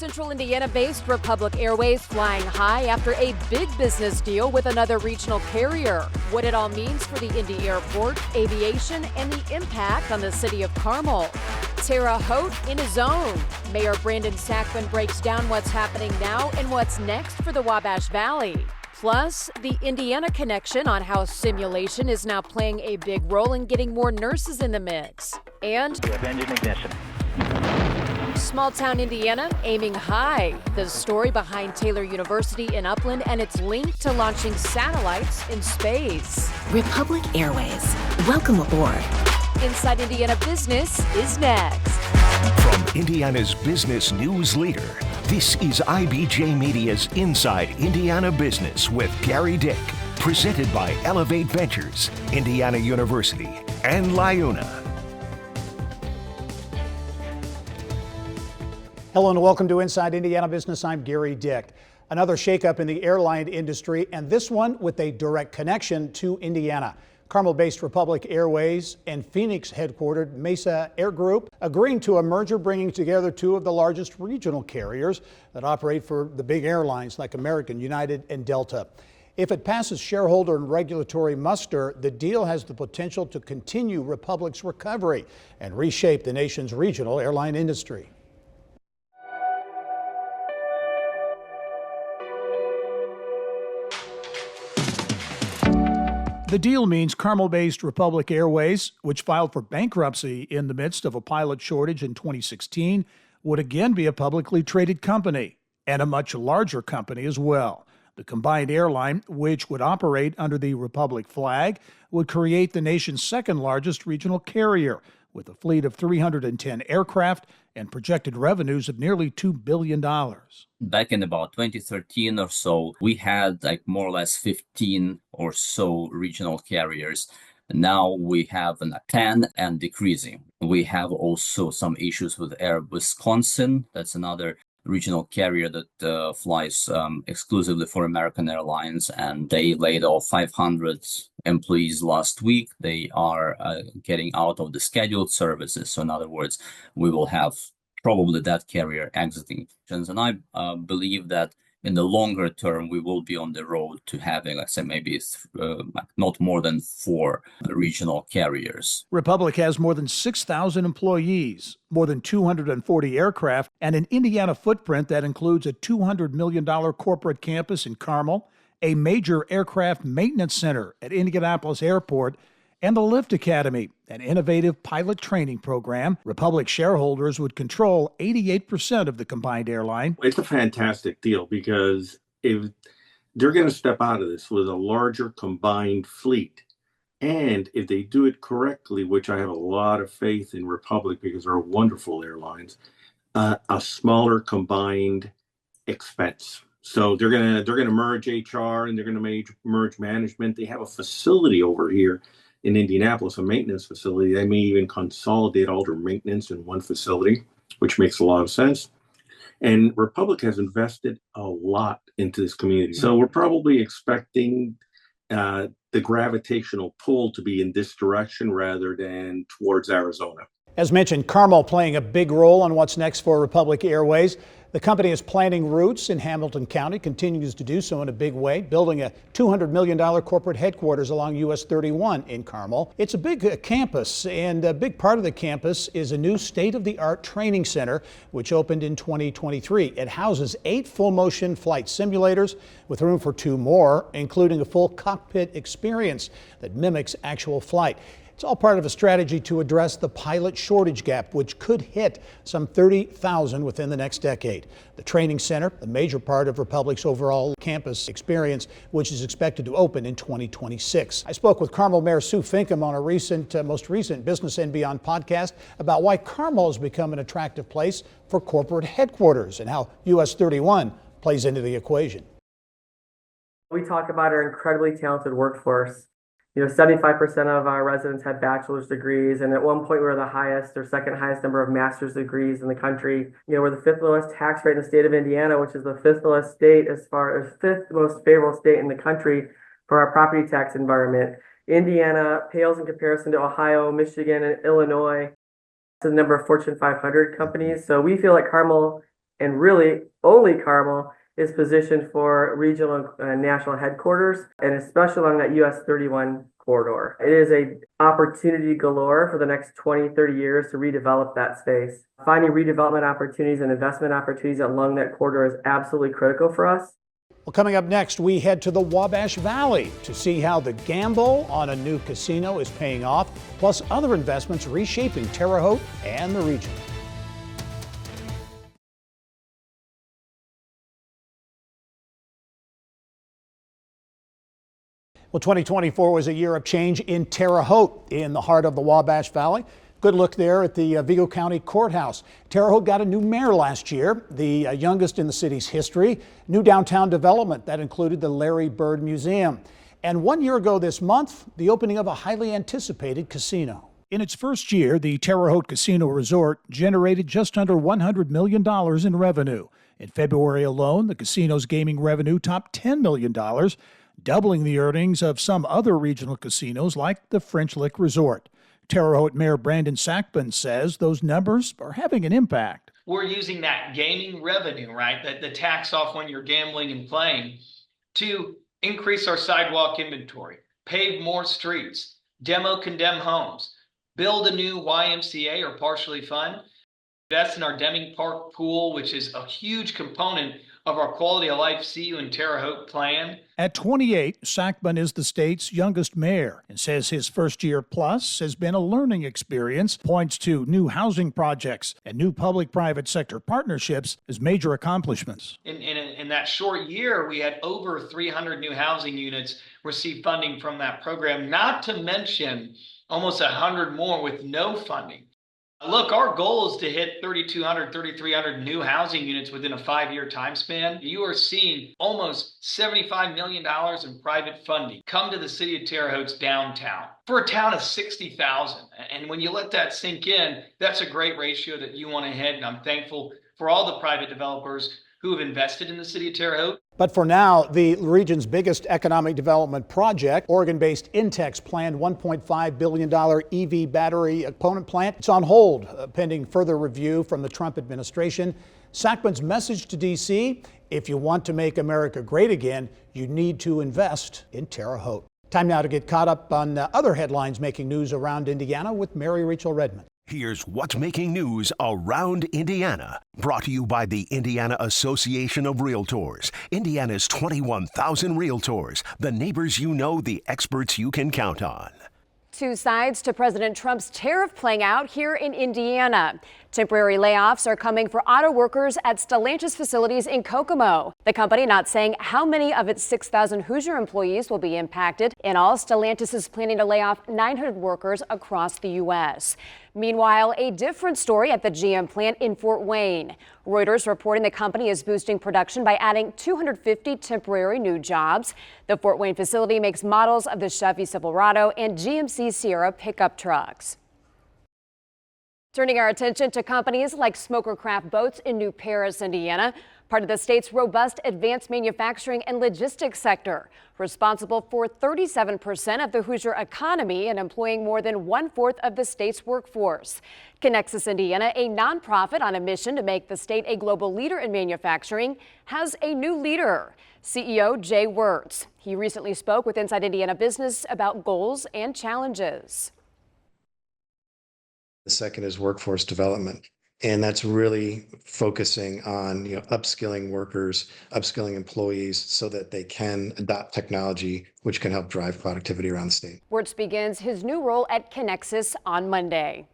Central Indiana-based Republic Airways flying high after a big business deal with another regional carrier. What it all means for the Indy Airport, aviation, and the impact on the city of Carmel. Terre Haute in a zone. Mayor Brandon Sakbun breaks down what's happening now and what's next for the Wabash Valley. Plus, the Indiana connection on how simulation is now playing a big role in getting more nurses in the mix. And we have engine ignition. Small town Indiana aiming high. The story behind Taylor University in Upland and its link to launching satellites in space. Republic Airways, welcome aboard. Inside Indiana Business is next. From Indiana's business news leader, this is IBJ Media's Inside Indiana Business with Gerry Dick, presented by Elevate Ventures, Indiana University, and LIUNA. Hello and welcome to Inside Indiana Business. I'm Gerry Dick. Another shakeup in the airline industry, and this one with a direct connection to Indiana. Carmel-based Republic Airways and Phoenix-headquartered Mesa Air Group agreeing to a merger bringing together two of the largest regional carriers that operate for the big airlines like American, United, and Delta. If it passes shareholder and regulatory muster, the deal has the potential to continue Republic's recovery and reshape the nation's regional airline industry. The deal means Carmel-based Republic Airways, which filed for bankruptcy in the midst of a pilot shortage in 2016, would again be a publicly traded company, and a much larger company as well. The combined airline, which would operate under the Republic flag, would create the nation's second largest regional carrier, with a fleet of 310 aircraft and projected revenues of nearly $2 billion. Back in about 2013 or so, we had more or less 15 or so regional carriers. Now we have 10 and decreasing. We have also some issues with Air Wisconsin. That's another regional carrier that flies exclusively for American Airlines, and they laid off 500 employees last week. They are getting out of the scheduled services. So in other words, we will have probably that carrier exiting. And I believe that in the longer term, we will be on the road to having, let's say, maybe not more than 4 regional carriers. Republic has more than 6,000 employees, more than 240 aircraft, and an Indiana footprint that includes a $200 million corporate campus in Carmel, a major aircraft maintenance center at Indianapolis Airport, and the Lift Academy, an innovative pilot training program. Republic shareholders would control 88% of the combined airline. It's a fantastic deal because if they're going to step out of this with a larger combined fleet, and if they do it correctly, which I have a lot of faith in Republic because they're wonderful airlines, a smaller combined expense. So they're gonna merge HR and they're gonna merge management. They have a facility over here in Indianapolis, a maintenance facility. They may even consolidate all their maintenance in one facility, which makes a lot of sense. And Republic has invested a lot into this community. So we're probably expecting the gravitational pull to be in this direction rather than towards Arizona. As mentioned, Carmel playing a big role on what's next for Republic Airways. The company is planting roots in Hamilton County, continues to do so in a big way, building a $200 million corporate headquarters along US 31 in Carmel. It's a big campus, and a big part of the campus is a new state-of-the-art training center, which opened in 2023. It houses 8 full-motion flight simulators with room for 2 more, including a full cockpit experience that mimics actual flight. It's all part of a strategy to address the pilot shortage gap, which could hit some 30,000 within the next decade. The training center, a major part of Republic's overall campus experience, which is expected to open in 2026. I spoke with Carmel Mayor Sue Finkam on a most recent Business and Beyond podcast about why Carmel has become an attractive place for corporate headquarters and how US 31 plays into the equation. We talk about our incredibly talented workforce. 75% of our residents have bachelor's degrees, and at one point we were the highest or second highest number of master's degrees in the country. We're the 5th lowest tax rate in the state of Indiana, which is the 5th lowest state as far as 5th most favorable state in the country for our property tax environment. Indiana pales in comparison to Ohio, Michigan, and Illinois to the number of Fortune 500 companies. So we feel like Carmel And really, only Carmel is positioned for regional and national headquarters, and especially along that US 31 corridor. It is a opportunity galore for the next 20, 30 years to redevelop that space. Finding redevelopment opportunities and investment opportunities along that corridor is absolutely critical for us. Well, coming up next, we head to the Wabash Valley to see how the gamble on a new casino is paying off, plus other investments reshaping Terre Haute and the region. Well, 2024 was a year of change in Terre Haute, in the heart of the Wabash Valley. Good look there at the Vigo County Courthouse. Terre Haute got a new mayor last year, the youngest in the city's history. New downtown development that included the Larry Bird Museum. And 1 year ago this month, the opening of a highly anticipated casino. In its first year, the Terre Haute Casino Resort generated just under $100 million in revenue. In February alone, the casino's gaming revenue topped $10 million, doubling the earnings of some other regional casinos like the French Lick Resort. Terre Haute Mayor Brandon Sakbun says those numbers are having an impact. We're using that gaming revenue, right, the tax off when you're gambling and playing, to increase our sidewalk inventory, pave more streets, demo condemn homes, build a new YMCA or partially fund, invest in our Deming Park pool, which is a huge component of our quality of life See You in Terre Haute plan. At 28, Sakbun is the state's youngest mayor and says his first year plus has been a learning experience, points to new housing projects and new public-private sector partnerships as major accomplishments. In that short year, we had over 300 new housing units receive funding from that program, not to mention almost 100 more with no funding. Look, our goal is to hit 3,200, 3,300 new housing units within a 5-year time span. You are seeing almost $75 million in private funding come to the city of Terre Haute's downtown for a town of 60,000. And when you let that sink in, that's a great ratio that you want to hit. And I'm thankful for all the private developers who have invested in the city of Terre Haute. But for now, the region's biggest economic development project, Oregon-based Entek's planned $1.5 billion EV battery component plant, it's on hold pending further review from the Trump administration. Sakbun's message to D.C., if you want to make America great again, you need to invest in Terre Haute. Time now to get caught up on other headlines making news around Indiana with Mary Rachel Redmond. Here's what's making news around Indiana. Brought to you by the Indiana Association of Realtors. Indiana's 21,000 realtors. The neighbors you know, the experts you can count on. Two sides to President Trump's tariff playing out here in Indiana. Temporary layoffs are coming for auto workers at Stellantis facilities in Kokomo. The company not saying how many of its 6,000 Hoosier employees will be impacted. In all, Stellantis is planning to lay off 900 workers across the U.S. Meanwhile, a different story at the GM plant in Fort Wayne. Reuters reporting the company is boosting production by adding 250 temporary new jobs. The Fort Wayne facility makes models of the Chevy Silverado and GMC Sierra pickup trucks. Turning our attention to companies like Smoker Craft Boats in New Paris, Indiana, part of the state's robust advanced manufacturing and logistics sector, responsible for 37% of the Hoosier economy and employing more than 1/4 of the state's workforce. Connexus Indiana, a nonprofit on a mission to make the state a global leader in manufacturing, has a new leader, CEO Jay Wirtz. He recently spoke with Inside Indiana Business about goals and challenges. The second is workforce development. And that's really focusing on upskilling workers, upskilling employees so that they can adopt technology, which can help drive productivity around the state. Wirtz begins his new role at Connexus on Monday.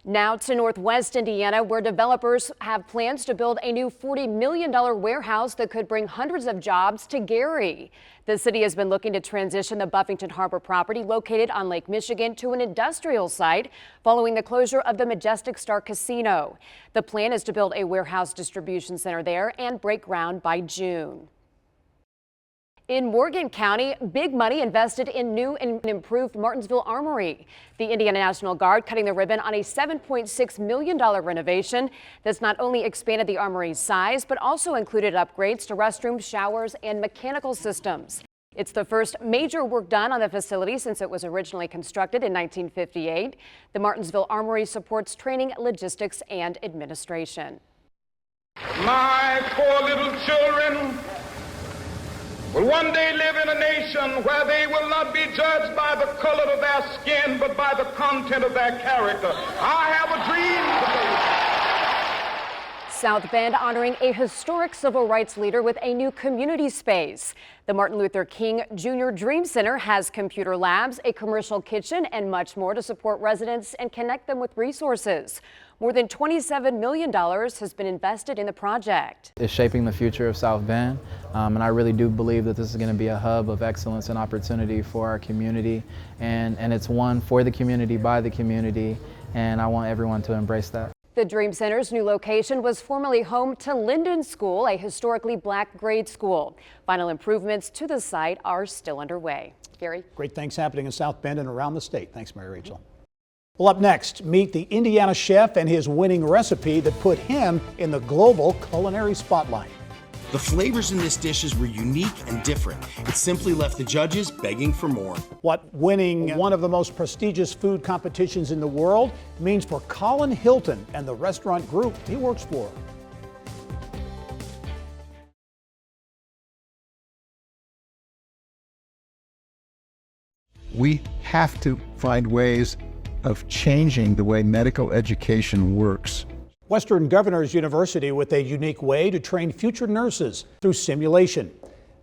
Now to Northwest Indiana, where developers have plans to build a new $40 million warehouse that could bring hundreds of jobs to Gerry. The city has been looking to transition the Buffington Harbor property located on Lake Michigan to an industrial site following the closure of the Majestic Star Casino. The plan is to build a warehouse distribution center there and break ground by June. In Morgan County, big money invested in new and improved Martinsville Armory. The Indiana National Guard cutting the ribbon on a $7.6 million renovation that's not only expanded the Armory's size, but also included upgrades to restrooms, showers, and mechanical systems. It's the first major work done on the facility since it was originally constructed in 1958. The Martinsville Armory supports training, logistics, and administration. My poor little children will one day live in a nation where they will not be judged by the color of their skin, but by the content of their character. I have a dream today. South Bend honoring a historic civil rights leader with a new community space. The Martin Luther King Jr. Dream Center has computer labs, a commercial kitchen, and much more to support residents and connect them with resources. More than $27 million has been invested in the project. It's shaping the future of South Bend, and I really do believe that this is going to be a hub of excellence and opportunity for our community, and it's one for the community, by the community, and I want everyone to embrace that. The Dream Center's new location was formerly home to Linden School, a historically black grade school. Final improvements to the site are still underway. Gary? Great things happening in South Bend and around the state. Thanks, Mary Rachel. Well, up next, meet the Indiana chef and his winning recipe that put him in the global culinary spotlight. The flavors in this dishes were unique and different. It simply left the judges begging for more. What winning one of the most prestigious food competitions in the world means for Colin Hilton and the restaurant group he works for. We have to find ways of changing the way medical education works. Western Governors University with a unique way to train future nurses through simulation.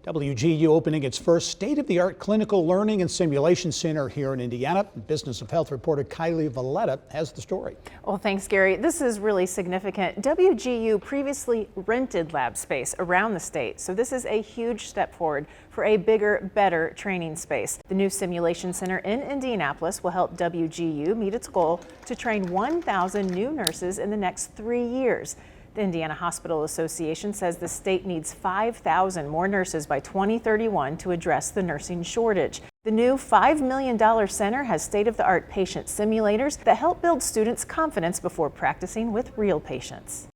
WGU opening its first state-of-the-art clinical learning and simulation center here in Indiana. Business of Health reporter Kylie Valletta has the story. Well, thanks, Gary. This is really significant. WGU previously rented lab space around the state, so this is a huge step forward for a bigger, better training space. The new simulation center in Indianapolis will help WGU meet its goal to train 1,000 new nurses in the next 3 years. The Indiana Hospital Association says the state needs 5,000 more nurses by 2031 to address the nursing shortage. The new $5 million center has state-of-the-art patient simulators that help build students' confidence before practicing with real patients.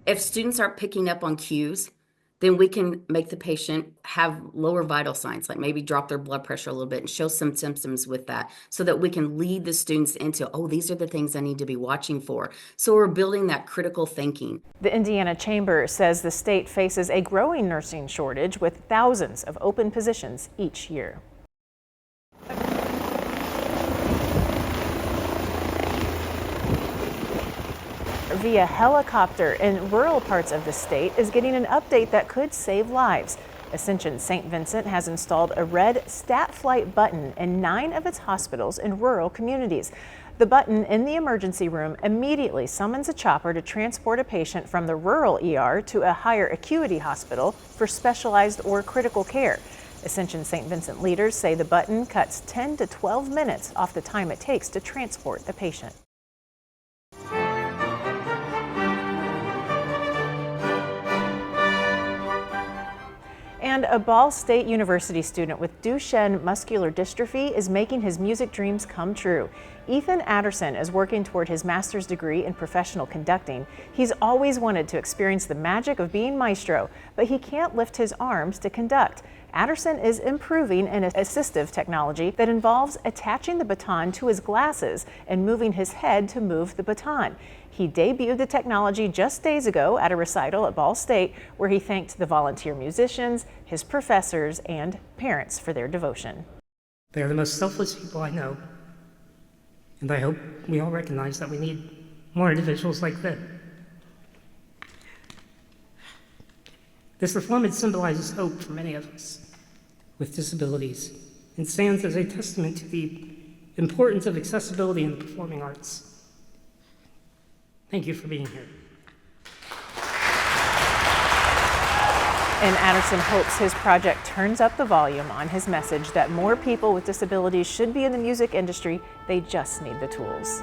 If students aren't picking up on cues, then we can make the patient have lower vital signs, like maybe drop their blood pressure a little bit and show some symptoms with that, so that we can lead the students into, oh, these are the things I need to be watching for. So we're building that critical thinking. The Indiana Chamber says the state faces a growing nursing shortage with thousands of open positions each year. Via helicopter in rural parts of the state is getting an update that could save lives. Ascension St. Vincent has installed a red Stat Flight button in 9 of its hospitals in rural communities. The button in the emergency room immediately summons a chopper to transport a patient from the rural ER to a higher acuity hospital for specialized or critical care. Ascension St. Vincent leaders say the button cuts 10 to 12 minutes off the time it takes to transport a patient. And a Ball State University student with Duchenne muscular dystrophy is making his music dreams come true. Ethan Adderson is working toward his master's degree in professional conducting. He's always wanted to experience the magic of being maestro, but he can't lift his arms to conduct. Adderson is improving an assistive technology that involves attaching the baton to his glasses and moving his head to move the baton. He debuted the technology just days ago at a recital at Ball State, where he thanked the volunteer musicians, his professors, and parents for their devotion. They are the most selfless people I know, and I hope we all recognize that we need more individuals like them. This performance symbolizes hope for many of us with disabilities and stands as a testament to the importance of accessibility in the performing arts. Thank you for being here. And Adderson hopes his project turns up the volume on his message that more people with disabilities should be in the music industry. They just need the tools.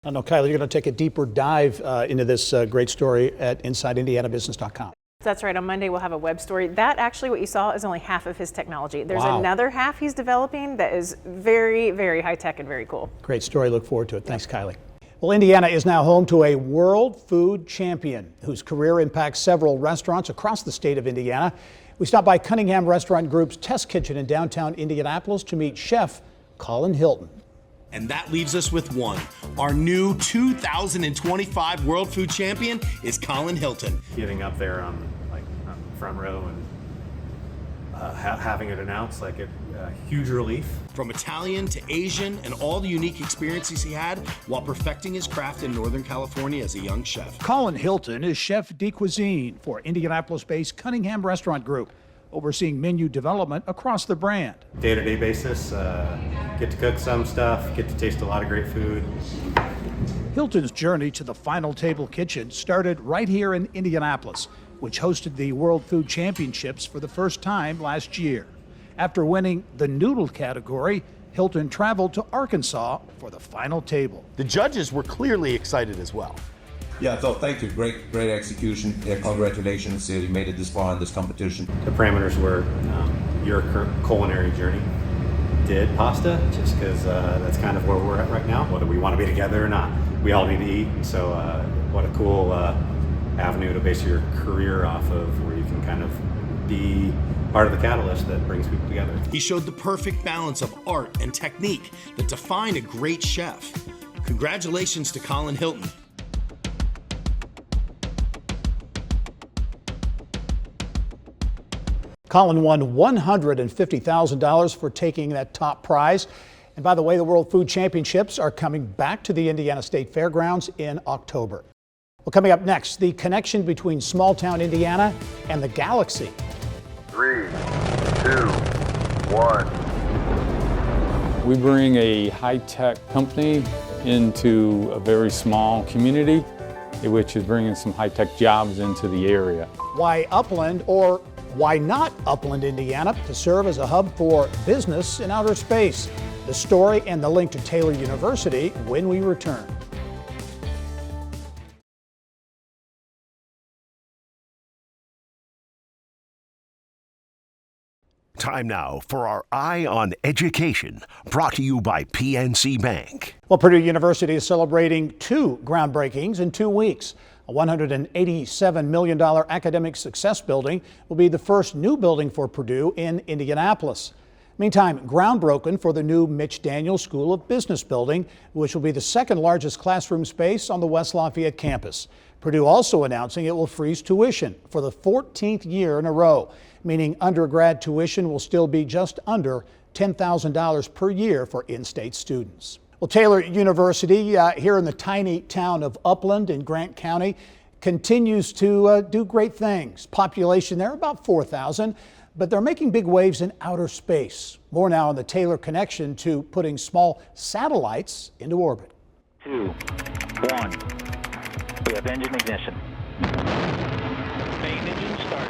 I know, Kylie, you're going to take a deeper dive into this great story at InsideIndianaBusiness.com. That's right. On Monday, we'll have a web story. That actually, what you saw, is only half of his technology. There's Wow. another half he's developing that is very, very high tech and very cool. Great story. Look forward to it. Thanks, Kylie. Well, Indiana is now home to a world food champion whose career impacts several restaurants across the state of Indiana. We stopped by Cunningham Restaurant Group's test kitchen in downtown Indianapolis to meet chef Colin Hilton. And that leaves us with one. Our new 2025 World Food Champion is Colin Hilton. Getting up there on the front row and having it announced, a huge relief. From Italian to Asian and all the unique experiences he had while perfecting his craft in Northern California as a young chef. Colin Hilton is chef de cuisine for Indianapolis-based Cunningham Restaurant Group, overseeing menu development across the brand. Day-to-day basis, get to cook some stuff, get to taste a lot of great food. Hilton's journey to the final table kitchen started right here in Indianapolis, which hosted the World Food Championships for the first time last year. After winning the noodle category, Hilton traveled to Arkansas for the final table. The judges were clearly excited as well. Yeah, so thank you. Great execution. Yeah, congratulations. You made it this far in this competition. The parameters were your culinary journey. Did pasta, just because that's kind of where we're at right now. Whether we want to be together or not, we all need to eat. So what a cool avenue to base your career off of, where you can kind of be part of the catalyst that brings people together. He showed the perfect balance of art and technique that define a great chef. Congratulations to Colin Hilton. Colin won $150,000 for taking that top prize. And by the way, the World Food Championships are coming back to the Indiana State Fairgrounds in October. Well, coming up next, the connection between small town Indiana and the galaxy. 3, 2, 1. We bring a high-tech company into a very small community, which is bringing some high-tech jobs into the area. Why Upland, or why not Upland, Indiana, to serve as a hub for business in outer space? The story and the link to Taylor University when we return. Time now for our Eye on Education, brought to you by PNC Bank. Well, Purdue University is celebrating 2 groundbreakings in 2 weeks. A $187 million academic success building will be the first new building for Purdue in Indianapolis. Meantime, ground broken for the new Mitch Daniels School of Business building, which will be the second largest classroom space on the West Lafayette campus. Purdue also announcing it will freeze tuition for the 14th year in a row, meaning undergrad tuition will still be just under $10,000 per year for in-state students. Well, Taylor University here in the tiny town of Upland in Grant County continues to do great things. Population there about 4,000, but they're making big waves in outer space. More now on the Taylor connection to putting small satellites into orbit. 2, 1. We have engine ignition. Main engine start.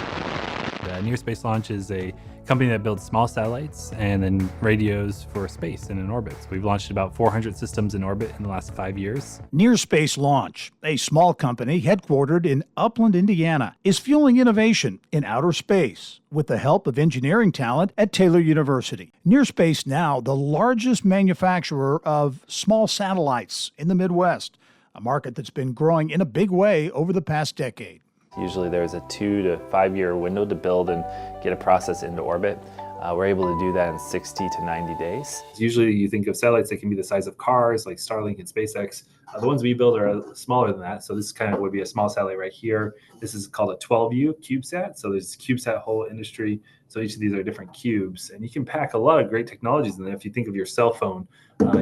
Near Space Launch is a company that builds small satellites and then radios for space and in orbits. We've launched about 400 systems in orbit in the last 5 years. Near Space Launch, a small company headquartered in Upland, Indiana, is fueling innovation in outer space with the help of engineering talent at Taylor University. Near Space now the largest manufacturer of small satellites in the Midwest, a market that's been growing in a big way over the past decade. Usually there's a 2 to 5 year window to build and get a process into orbit. We're able to do that in 60 to 90 days. Usually you think of satellites that can be the size of cars like Starlink and SpaceX. The ones we build are smaller than that. So this kind of would be a small satellite right here. This is called a 12U CubeSat. So there's CubeSat whole industry. So each of these are different cubes, and you can pack a lot of great technologies in there. If you think of your cell phone,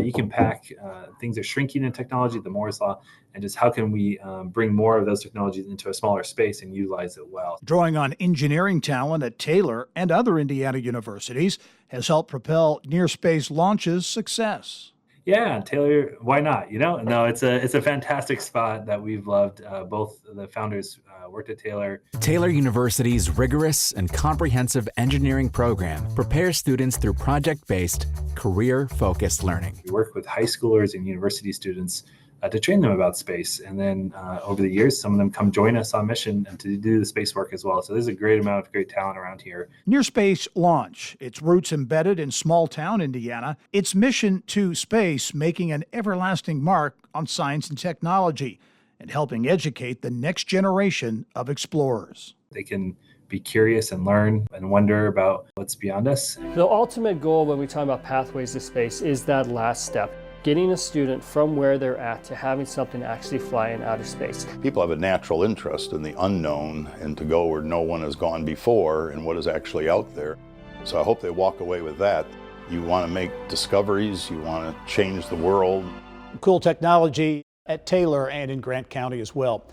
you can pack things are shrinking in technology, the Moore's Law, and just how can we bring more of those technologies into a smaller space and utilize it well. Drawing on engineering talent at Taylor and other Indiana universities has helped propel Near Space Launch's success. Yeah, Taylor, why not? No, it's a fantastic spot that we've loved. Both the founders worked at Taylor. Taylor University's rigorous and comprehensive engineering program prepares students through project-based, career-focused learning. We work with high schoolers and university students to train them about space. And then over the years, some of them come join us on mission and to do the space work as well. So there's a great amount of great talent around here. Near Space Launch, its roots embedded in small town Indiana, its mission to space making an everlasting mark on science and technology and helping educate the next generation of explorers. They can be curious and learn and wonder about what's beyond us. The ultimate goal when we talk about pathways to space is that last step. getting a student from where they're at to having something to actually fly in outer space. People have a natural interest in the unknown and to go where no one has gone before and what is actually out there. So I hope they walk away with that. You want to make discoveries, you want to change the world. Cool technology at Taylor and in Grant County as well.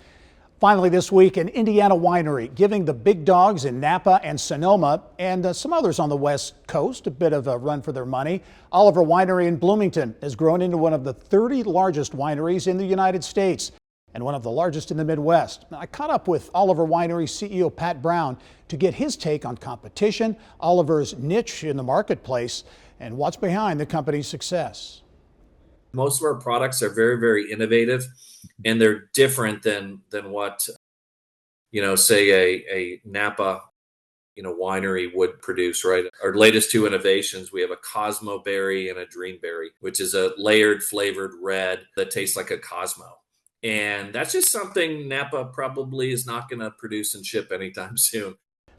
Finally this week, an Indiana winery giving the big dogs in Napa and Sonoma and some others on the West Coast a bit of a run for their money. Oliver Winery in Bloomington has grown into one of the 30 largest wineries in the United States and one of the largest in the Midwest. Now, I caught up with Oliver Winery CEO Pat Brown to get his take on competition, Oliver's niche in the marketplace, and what's behind the company's success. Most of our products are very, very innovative, and they're different than what, say a Napa, winery would produce, right? Our latest two innovations, we have a Cosmo Berry and a Dream Berry, which is a layered flavored red that tastes like a Cosmo. And that's just something Napa probably is not going to produce and ship anytime soon.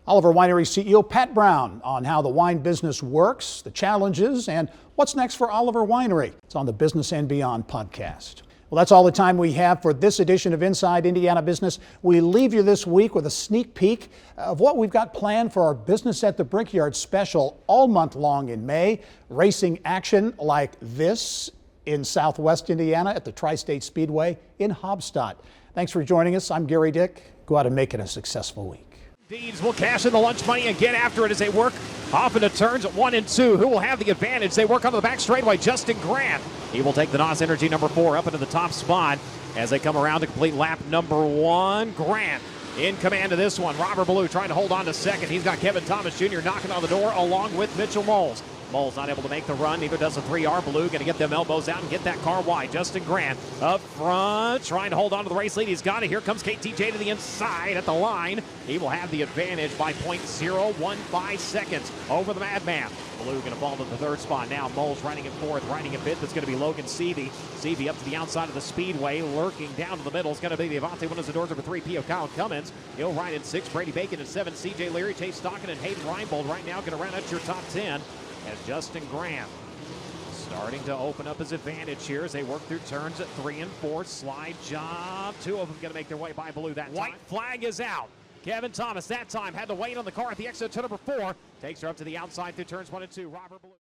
Oliver Winery CEO Pat Brown on how the wine business works, the challenges, and what's next for Oliver Winery. It's on the Business and Beyond podcast. Well, that's all the time we have for this edition of Inside Indiana Business. We leave you this week with a sneak peek of what we've got planned for our Business at the Brickyard special all month long in May. Racing action like this in Southwest Indiana at the Tri-State Speedway in Hobstadt. Thanks for joining us. I'm Gerry Dick. Go out and make it a successful week. Deeds will cash in the lunch money and get after it as they work off into turns 1 and 2. Who will have the advantage? They work on the back straightaway. Justin Grant. He will take the NOS Energy number 4 up into the top spot as they come around to complete lap number 1. Grant in command of this one. Robert Ballou trying to hold on to second. He's got Kevin Thomas Jr. knocking on the door along with Mitchell Moles. Moles not able to make the run, neither does the 3R. Ballou going to get them elbows out and get that car wide. Justin Grant up front, trying to hold on to the race lead. He's got it. Here comes KTJ to the inside at the line. He will have the advantage by 0.015 seconds over the Madman. Ballou going to fall to the 3rd spot. Now Moles riding in 4th, riding in 5th. That's going to be Logan Seavey. Seavey up to the outside of the speedway, lurking down to the middle. It's going to be the Avante Windows and Doors number 3, P.O. Kyle Cummins. He'll ride in 6, Brady Bacon in 7, C.J. Leary, Chase Stockin, and Hayden Reinbold right now going to round out your top 10. As Justin Grant starting to open up his advantage here as they work through turns at 3 and 4. Slide job. 2 of them going to make their way by Ballou that time. White flag is out. Kevin Thomas that time had to wait on the car at the exit to number 4. Takes her up to the outside through turns 1 and 2. Robert Ballou.